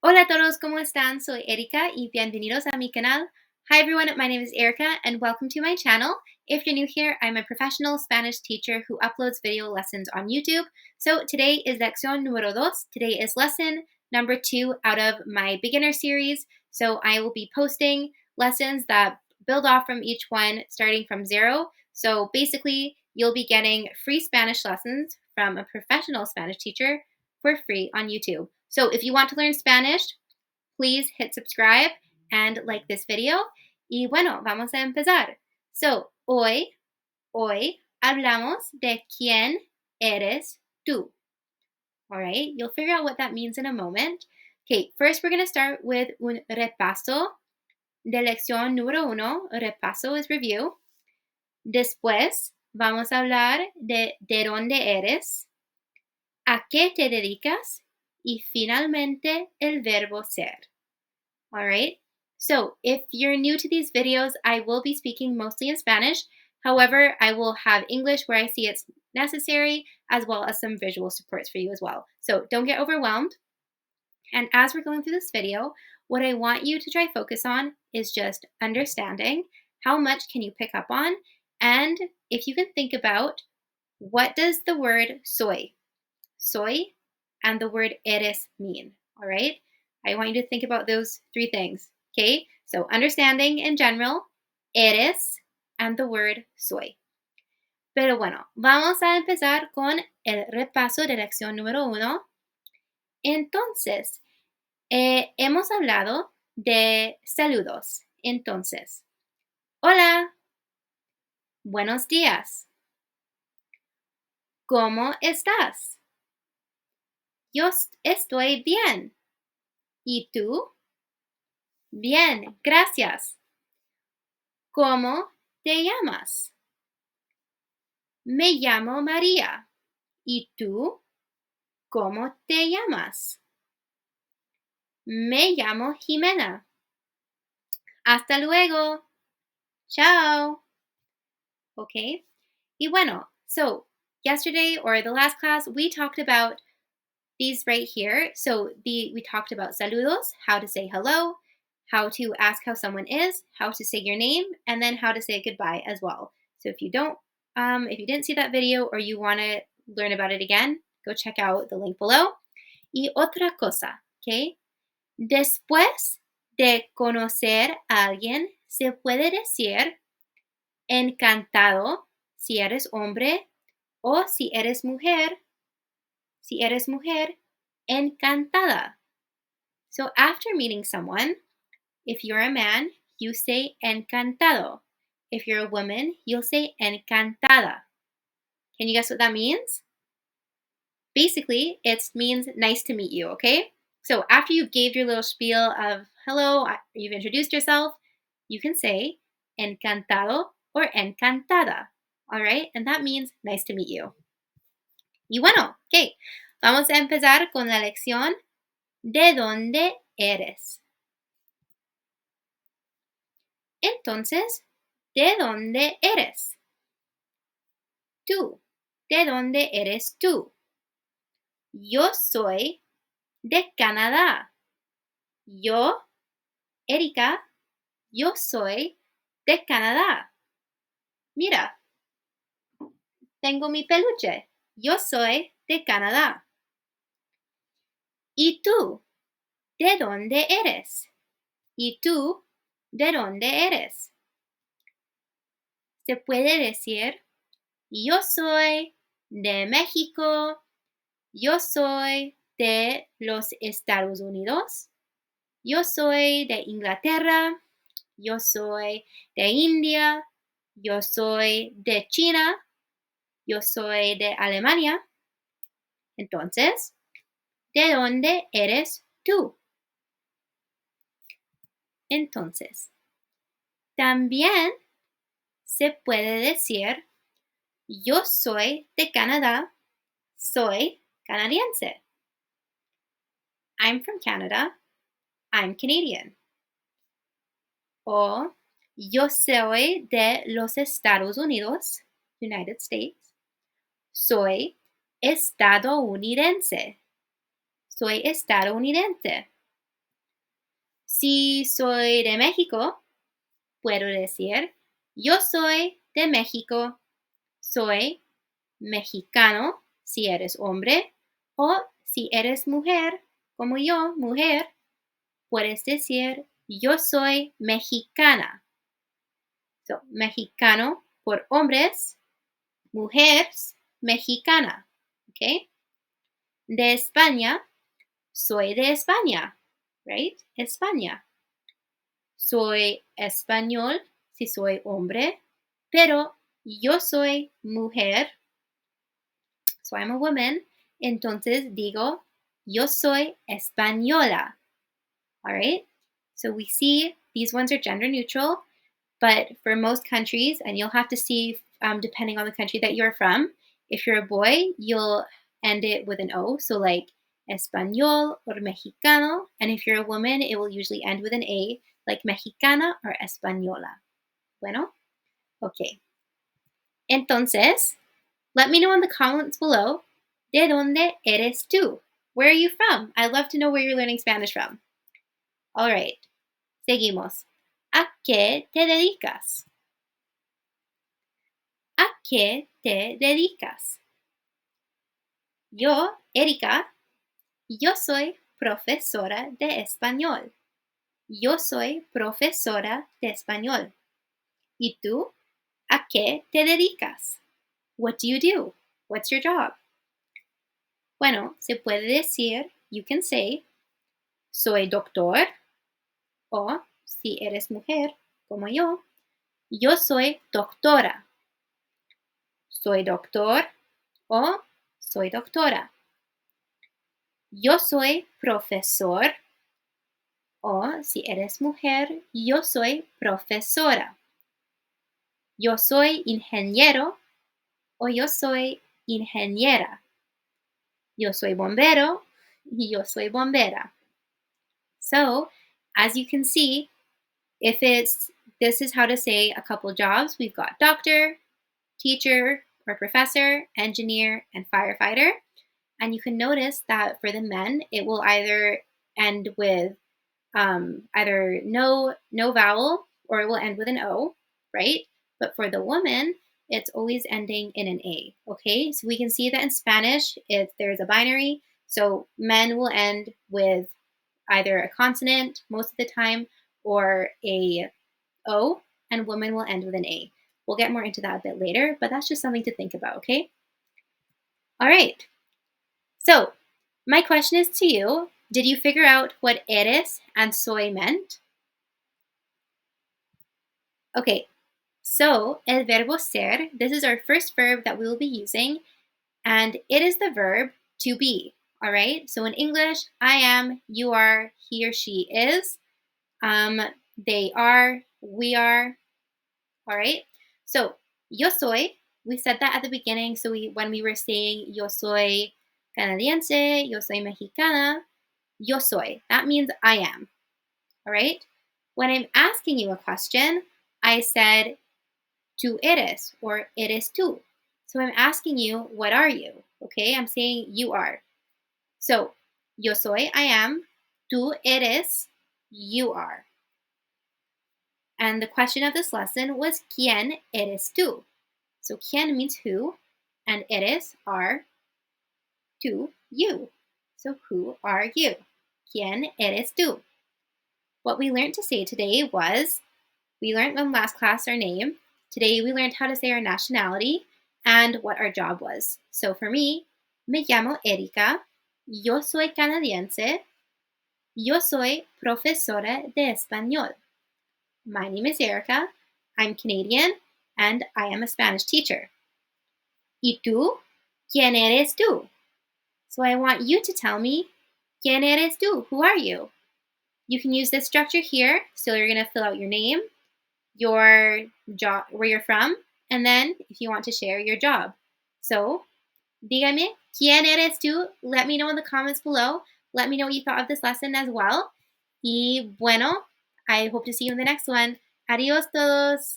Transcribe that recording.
Hola a todos, ¿cómo están? Soy Erika y bienvenidos a mi canal. Hi everyone, my name is Erica and welcome to my channel. If you're new here, I'm a professional Spanish teacher who uploads video lessons on YouTube. So today is lección número dos. Today is lesson number 2 out of my beginner series. So I will be posting lessons that build off from each one starting from 0. So basically, you'll be getting free Spanish lessons from a professional Spanish teacher for free on YouTube. So if you want to learn Spanish, please hit subscribe and like this video. Y bueno, vamos a empezar. So, hoy hablamos de quién eres tú. All right, you'll figure out what that means in a moment. Okay, first we're going to start with un repaso de lección número 1. Repaso is review. Después vamos a hablar de dónde eres, a qué te dedicas y finalmente el verbo ser. All right. So if you're new to these videos, I will be speaking mostly in Spanish. However, I will have English where I see it's necessary, as well as some visual supports for you as well. So don't get overwhelmed. And as we're going through this video, what I want you to try focus on is just understanding how much can you pick up on, and if you can think about what does the word soy and the word eres mean, all right? I want you to think about those three things, okay? So understanding in general, eres, and the word soy. Pero bueno, vamos a empezar con el repaso de lección número 1. Entonces, hemos hablado de saludos. Entonces, hola, buenos días. ¿Cómo estás? Yo estoy bien. ¿Y tú? Bien, gracias. ¿Cómo te llamas? Me llamo María. ¿Y tú? ¿Cómo te llamas? Me llamo Jimena. Hasta luego. Ciao. Okay. Y bueno, so yesterday or the last class, we talked about these right here. So we talked about saludos, how to say hello, how to ask how someone is, how to say your name, and then how to say goodbye as well. So if you didn't see that video or you want to learn about it again, go check out the link below. Y otra cosa, ¿ok? Después de conocer a alguien, se puede decir encantado si eres hombre o si eres mujer, encantada. So after meeting someone, if you're a man, you say encantado. If you're a woman, you'll say encantada. Can you guess what that means? Basically, it means nice to meet you, okay? So after you gave your little spiel of hello, you've introduced yourself, you can say encantado or encantada, all right? And that means nice to meet you. Y bueno, okay, vamos a empezar con la lección ¿de dónde eres? Entonces, ¿de dónde eres? Tú. ¿De dónde eres tú? Yo soy de Canadá. Yo, Erika, yo soy de Canadá. Mira, tengo mi peluche. Yo soy de Canadá. ¿Y tú? ¿De dónde eres? ¿Y tú? ¿De dónde eres? Se puede decir, yo soy de México. Yo soy de los Estados Unidos. Yo soy de Inglaterra. Yo soy de India. Yo soy de China. Yo soy de Alemania. Entonces, ¿de dónde eres tú? Entonces, también se puede decir, yo soy de Canadá, soy canadiense. I'm from Canada, I'm Canadian. O yo soy de los Estados Unidos, United States. Soy estadounidense. Soy estadounidense. Si soy de México, puedo decir, yo soy de México, soy mexicano si eres hombre, o si eres mujer, como yo, mujer, puedes decir, yo soy mexicana. So, mexicano por hombres, mujeres, mexicana. ¿Ok? De España, soy de España, right? España. Soy español si soy hombre, pero yo soy mujer, so I'm a woman, entonces digo, yo soy española, all right? So we see these ones are gender neutral, but for most countries, and you'll have to see depending on the country that you're from, if you're a boy, you'll end it with an O, so like español or mexicano, and if you're a woman, it will usually end with an A, like mexicana or española. Bueno, okay. Entonces, let me know in the comments below, ¿de dónde eres tú? Where are you from? I'd love to know where you're learning Spanish from. All right, seguimos. ¿A qué te dedicas? ¿A qué te dedicas? Yo, Erika, yo soy profesora de español. Yo soy profesora de español. ¿Y tú? ¿A qué te dedicas? What do you do? What's your job? Bueno, se puede decir, you can say, soy doctor, o si eres mujer, como yo soy doctora. Soy doctor o soy doctora. Yo soy profesor, o si eres mujer, yo soy profesora. Yo soy ingeniero o yo soy ingeniera. Yo soy bombero y yo soy bombera. So, as you can see, this is how to say a couple jobs. We've got doctor, teacher or professor, engineer, and firefighter. And you can notice that for the men, it will either end with either no vowel or it will end with an O, right? But for the woman, it's always ending in an A, okay? So we can see that in Spanish, if there's a binary, so men will end with either a consonant most of the time or a O, and women will end with an A. We'll get more into that a bit later, but that's just something to think about, okay? All right. So, my question is to you, did you figure out what eres and soy meant? Okay, so el verbo ser, this is our first verb that we will be using, and it is the verb to be, all right? So in English, I am, you are, he or she is, they are, we are, all right? So yo soy, we said that at the beginning, so when we were saying yo soy canadiense, yo soy mexicana, yo soy, that means I am, all right? When I'm asking you a question, I said tú eres or eres tú. So I'm asking you, what are you? Okay, I'm saying you are. So, yo soy, I am, tú eres, you are. And the question of this lesson was, ¿quién eres tú? So, ¿quién means who, and eres are tú, you. So, who are you? ¿Quién eres tú? What we learned to say today was, we learned in last class our name. Today we learned how to say our nationality and what our job was. So for me, me llamo Erika, yo soy canadiense, yo soy profesora de español. My name is Erika, I'm Canadian, and I am a Spanish teacher. ¿Y tú? ¿Quién eres tú? So I want you to tell me, ¿quién eres tú? Who are you? You can use this structure here, so you're going to fill out your name, your job, where you're from, and then if you want to share your job. So, dígame, ¿quién eres tú? Let me know in the comments below. Let me know what you thought of this lesson as well. Y bueno, I hope to see you in the next one. Adios todos.